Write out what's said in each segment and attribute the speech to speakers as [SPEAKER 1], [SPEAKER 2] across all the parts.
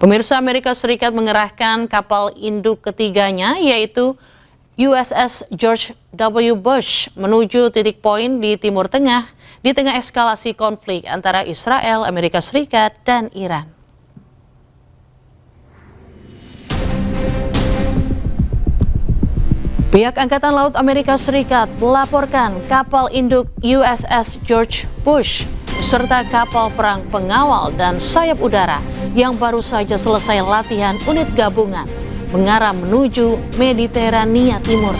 [SPEAKER 1] Pemirsa, Amerika Serikat mengerahkan kapal induk ketiganya yaitu USS George W. Bush menuju titik poin di Timur Tengah di tengah eskalasi konflik antara Israel, Amerika Serikat, dan Iran. Pihak Angkatan Laut Amerika Serikat melaporkan kapal induk USS George Bush beserta kapal perang pengawal dan sayap udara yang baru saja selesai latihan unit gabungan mengarah menuju Mediterania Timur.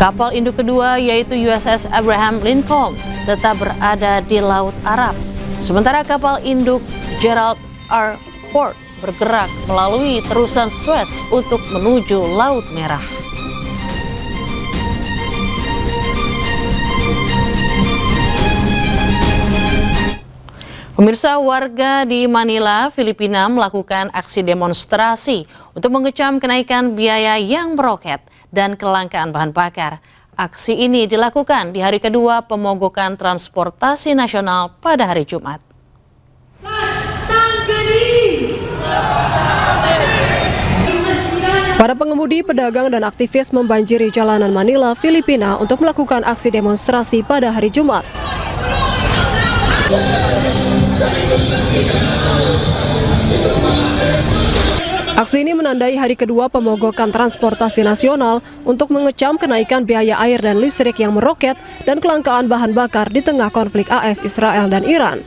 [SPEAKER 1] Kapal induk kedua yaitu USS Abraham Lincoln tetap berada di Laut Arab, sementara kapal induk Gerald R. Ford bergerak melalui terusan Suez untuk menuju Laut Merah. Pemirsa, warga di Manila, Filipina melakukan aksi demonstrasi untuk mengecam kenaikan biaya yang meroket dan kelangkaan bahan bakar. Aksi ini dilakukan di hari kedua pemogokan transportasi nasional pada hari Jumat.
[SPEAKER 2] Para pengemudi, pedagang, dan aktivis membanjiri jalanan Manila, Filipina untuk melakukan aksi demonstrasi pada hari Jumat. Aksi ini menandai hari kedua pemogokan transportasi nasional untuk mengecam kenaikan biaya air dan listrik yang meroket dan kelangkaan bahan bakar di tengah konflik AS, Israel, dan Iran.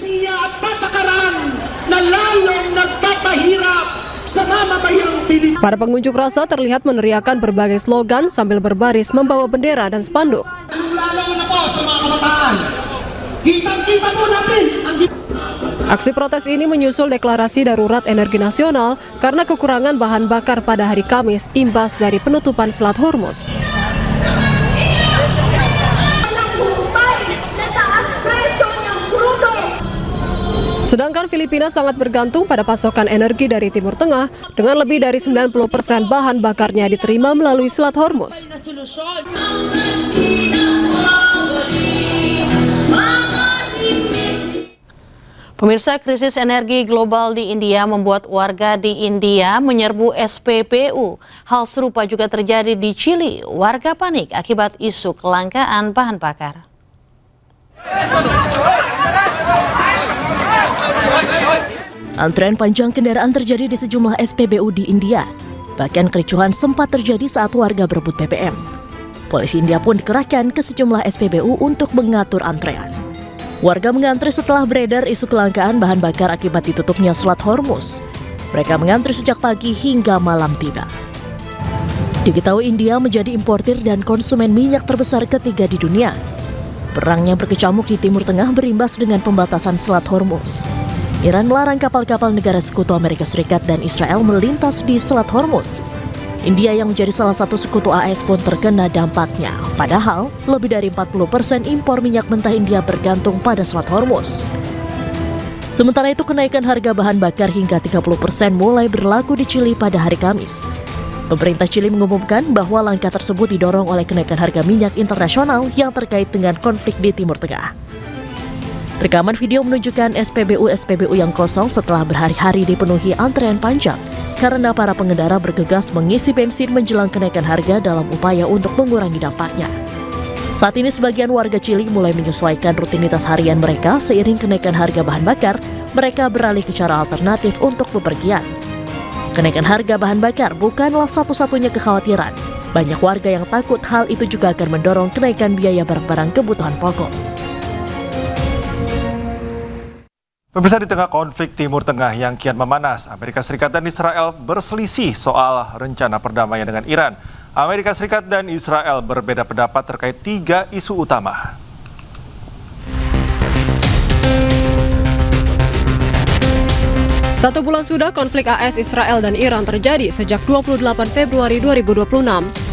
[SPEAKER 2] Para pengunjuk rasa terlihat meneriakan berbagai slogan sambil berbaris membawa bendera dan spanduk. Aksi protes ini menyusul deklarasi darurat energi nasional karena kekurangan bahan bakar pada hari Kamis imbas dari penutupan Selat Hormuz. Sedangkan Filipina sangat bergantung pada pasokan energi dari Timur Tengah dengan lebih dari 90% bahan bakarnya diterima melalui Selat Hormuz.
[SPEAKER 1] Pemirsa, krisis energi global di India membuat warga di India menyerbu SPBU. Hal serupa juga terjadi di Chili. Warga panik akibat isu kelangkaan bahan bakar.
[SPEAKER 3] Antrean panjang kendaraan terjadi di sejumlah SPBU di India. Bahkan kericuhan sempat terjadi saat warga berebut BBM. Polisi India pun dikerahkan ke sejumlah SPBU untuk mengatur antrean. Warga mengantri setelah beredar isu kelangkaan bahan bakar akibat ditutupnya Selat Hormuz. Mereka mengantri sejak pagi hingga malam tiba. Diketahui India menjadi importir dan konsumen minyak terbesar ketiga di dunia. Perang yang berkecamuk di Timur Tengah berimbas dengan pembatasan Selat Hormuz. Iran melarang kapal-kapal negara sekutu Amerika Serikat dan Israel melintas di Selat Hormuz. India yang menjadi salah satu sekutu AS pun terkena dampaknya. Padahal, lebih dari 40% impor minyak mentah India bergantung pada Selat Hormuz. Sementara itu, kenaikan harga bahan bakar hingga 30% mulai berlaku di Chili pada hari Kamis. Pemerintah Chili mengumumkan bahwa langkah tersebut didorong oleh kenaikan harga minyak internasional yang terkait dengan konflik di Timur Tengah. Rekaman video menunjukkan SPBU yang kosong setelah berhari-hari dipenuhi antrean panjang karena para pengendara bergegas mengisi bensin menjelang kenaikan harga dalam upaya untuk mengurangi dampaknya. Saat ini sebagian warga Chili mulai menyesuaikan rutinitas harian mereka seiring kenaikan harga bahan bakar, mereka beralih ke cara alternatif untuk bepergian. Kenaikan harga bahan bakar bukanlah satu-satunya kekhawatiran. Banyak warga yang takut hal itu juga akan mendorong kenaikan biaya barang-barang kebutuhan pokok.
[SPEAKER 4] Pemirsa, di tengah konflik Timur Tengah yang kian memanas, Amerika Serikat dan Israel berselisih soal rencana perdamaian dengan Iran. Amerika Serikat dan Israel berbeda pendapat terkait 3 isu utama.
[SPEAKER 2] Satu bulan sudah konflik AS, Israel, dan Iran terjadi sejak 28 Februari 2026.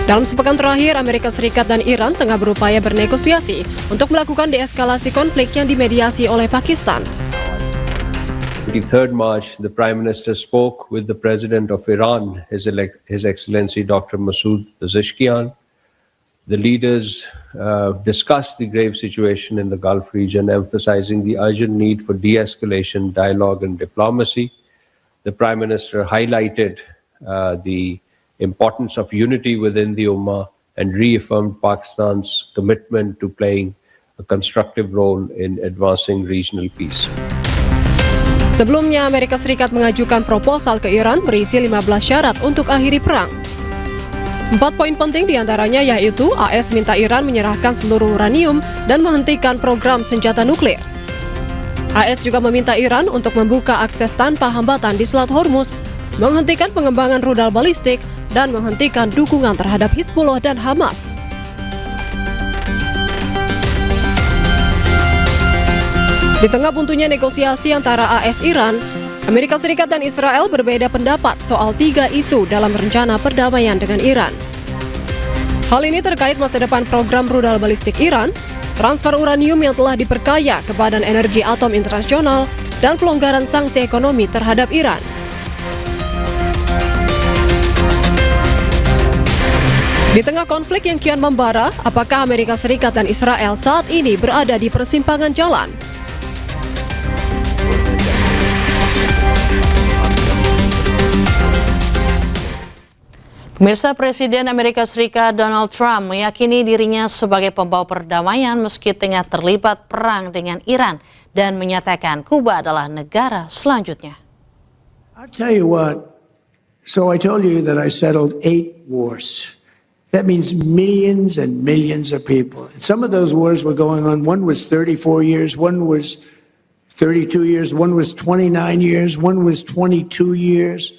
[SPEAKER 2] Dalam sepekan terakhir, Amerika Serikat dan Iran tengah berupaya bernegosiasi untuk melakukan deeskalasi konflik yang dimediasi oleh Pakistan.
[SPEAKER 5] 23rd March, the Prime Minister spoke with the President of Iran, His Excellency Dr. Masoud Pezeshkian. The leaders discussed the grave situation in the Gulf region, emphasizing the urgent need for de-escalation, dialogue, and diplomacy. The Prime Minister highlighted the importance of unity within the Ummah and reaffirmed Pakistan's commitment to playing a constructive role in advancing regional peace.
[SPEAKER 2] Sebelumnya, Amerika Serikat mengajukan proposal ke Iran berisi 15 syarat untuk akhiri perang. 4 poin penting diantaranya yaitu AS minta Iran menyerahkan seluruh uranium dan menghentikan program senjata nuklir. AS juga meminta Iran untuk membuka akses tanpa hambatan di Selat Hormuz, menghentikan pengembangan rudal balistik, dan menghentikan dukungan terhadap Hizbullah dan Hamas. Di tengah buntunya negosiasi antara AS Iran, Amerika Serikat dan Israel berbeda pendapat soal 3 isu dalam rencana perdamaian dengan Iran. Hal ini terkait masa depan program rudal balistik Iran, transfer uranium yang telah diperkaya ke Badan Energi Atom Internasional, dan pelonggaran sanksi ekonomi terhadap Iran. Di tengah konflik yang kian membara, apakah Amerika Serikat dan Israel saat ini berada di persimpangan jalan?
[SPEAKER 1] Pemirsa, Presiden Amerika Serikat Donald Trump meyakini dirinya sebagai pembawa perdamaian meski tengah terlibat perang dengan Iran dan menyatakan Kuba adalah negara selanjutnya.
[SPEAKER 6] I'll tell you what. So I told you that I settled 8 wars. That means millions and millions of people. And some of those wars were going on. One was 34 years, one was 32 years, one was 29 years, one was 22 years.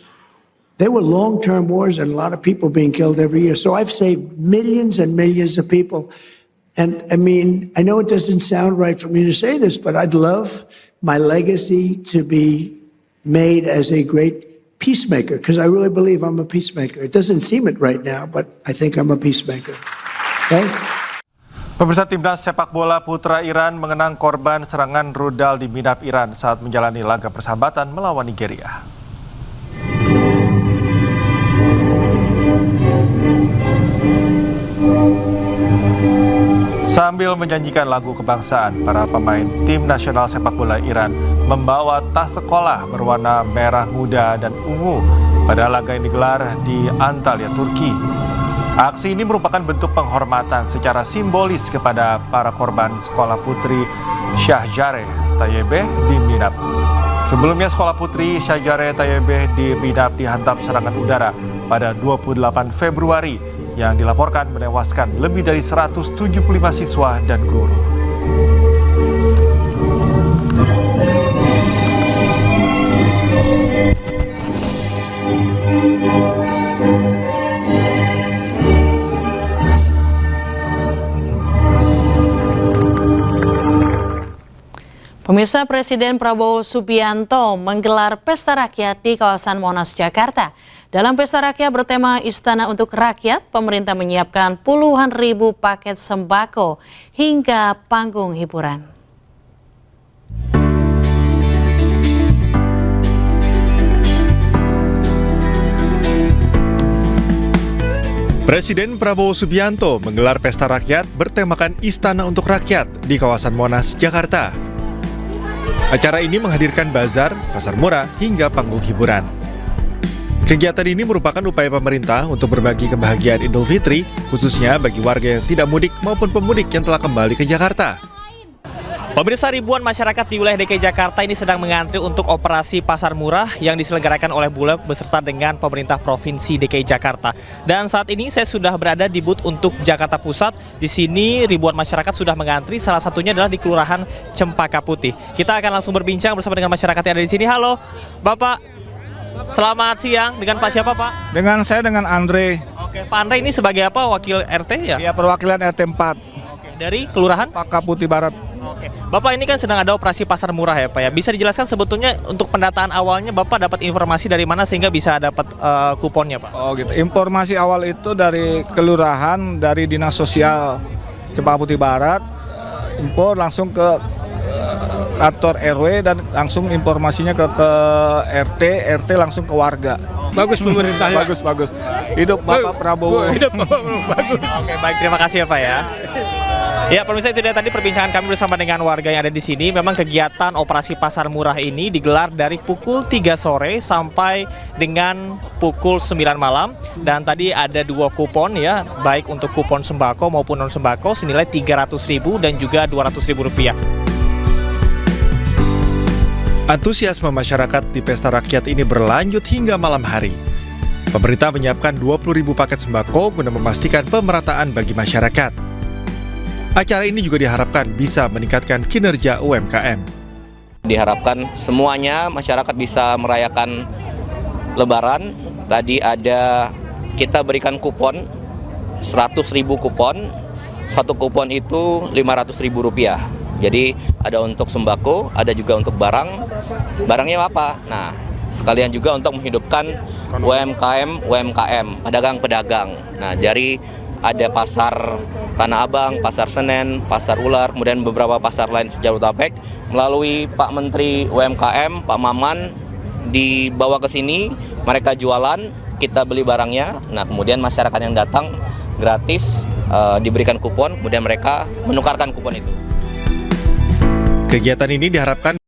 [SPEAKER 6] They were long-term wars and a lot of people being killed every year. So I've saved millions and millions of people. And I mean, I know it doesn't sound right for me to say this, but I'd love my legacy to be made as a great peacemaker, because I really believe I'm a peacemaker. It doesn't seem it right now, but I think I'm a peacemaker. Okay?
[SPEAKER 4] Pemirsa, timnas sepak bola putra Iran mengenang korban serangan rudal di Midap Iran saat menjalani laga persahabatan melawan Nigeria. Sambil menyanyikan lagu kebangsaan, para pemain tim nasional sepak bola Iran membawa tas sekolah berwarna merah muda dan ungu pada laga yang digelar di Antalya, Turki. Aksi ini merupakan bentuk penghormatan secara simbolis kepada para korban sekolah putri Shahjareh Tayyibeh di Midap. Sebelumnya sekolah putri Shahjareh Tayyibeh di Midap dihantam serangan udara pada 28 Februari yang dilaporkan menewaskan lebih dari 175 siswa dan guru.
[SPEAKER 1] Pemirsa, Presiden Prabowo Subianto menggelar pesta rakyat di kawasan Monas, Jakarta. Dalam pesta rakyat bertema Istana untuk Rakyat, pemerintah menyiapkan puluhan ribu paket sembako hingga panggung hiburan.
[SPEAKER 4] Presiden Prabowo Subianto menggelar pesta rakyat bertemakan Istana untuk Rakyat di kawasan Monas, Jakarta. Acara ini menghadirkan bazar, pasar murah, hingga panggung hiburan. Kegiatan ini merupakan upaya pemerintah untuk berbagi kebahagiaan Idul Fitri, khususnya bagi warga yang tidak mudik maupun pemudik yang telah kembali ke Jakarta.
[SPEAKER 7] Pemirsa, ribuan masyarakat di wilayah DKI Jakarta ini sedang mengantri untuk operasi pasar murah yang diselenggarakan oleh Bulog beserta dengan pemerintah Provinsi DKI Jakarta. Dan saat ini saya sudah berada di booth untuk Jakarta Pusat. Di sini ribuan masyarakat sudah mengantri, salah satunya adalah di Kelurahan Cempaka Putih. Kita akan langsung berbincang bersama dengan masyarakat yang ada di sini. Halo, Bapak. Selamat siang, dengan Pak siapa, Pak?
[SPEAKER 8] Dengan Andre.
[SPEAKER 7] Oke, Pak Andre ini sebagai apa? Wakil RT ya?
[SPEAKER 8] Ya, perwakilan RT 4.
[SPEAKER 7] Oke, dari Kelurahan?
[SPEAKER 8] Cempaka Putih Barat.
[SPEAKER 7] Oke, Bapak ini kan sedang ada operasi pasar murah ya, Pak ya. Bisa dijelaskan sebetulnya untuk pendataan awalnya Bapak dapat informasi dari mana sehingga bisa dapat kuponnya, Pak?
[SPEAKER 8] Oh gitu. Informasi awal itu dari kelurahan, dari Dinas Sosial Cempaka Putih Barat. Info langsung ke kantor RW dan langsung informasinya ke RT langsung ke warga. Bagus pemerintahnya. Bagus. Hidup Bapak Prabowo. Bagus.
[SPEAKER 7] Oke, baik, terima kasih ya Pak ya. Ya, pemirsa, itu dia tadi perbincangan kami bersama dengan warga yang ada di sini. Memang kegiatan operasi pasar murah ini digelar dari pukul 3 sore sampai dengan pukul 9 malam. Dan tadi ada 2 kupon ya, baik untuk kupon sembako maupun non sembako senilai Rp300.000 dan juga Rp200.000.
[SPEAKER 4] Antusiasme masyarakat di pesta rakyat ini berlanjut hingga malam hari. Pemerintah menyiapkan 20.000 paket sembako guna memastikan pemerataan bagi masyarakat. Acara ini juga diharapkan bisa meningkatkan kinerja UMKM.
[SPEAKER 9] Diharapkan semuanya masyarakat bisa merayakan Lebaran. Tadi kita berikan kupon 100.000 kupon. Satu kupon itu Rp500.000. Jadi ada untuk sembako, ada juga untuk barang. Barangnya apa? Nah, sekalian juga untuk menghidupkan UMKM, pedagang-pedagang. Nah, dari ada pasar Tanah Abang, pasar Senen, pasar Ular, kemudian beberapa pasar lain se-Jabodetabek. Melalui Pak Menteri UMKM, Pak Maman, dibawa ke sini, mereka jualan, kita beli barangnya. Nah, kemudian masyarakat yang datang gratis diberikan kupon, kemudian mereka menukarkan kupon itu.
[SPEAKER 4] Kegiatan ini diharapkan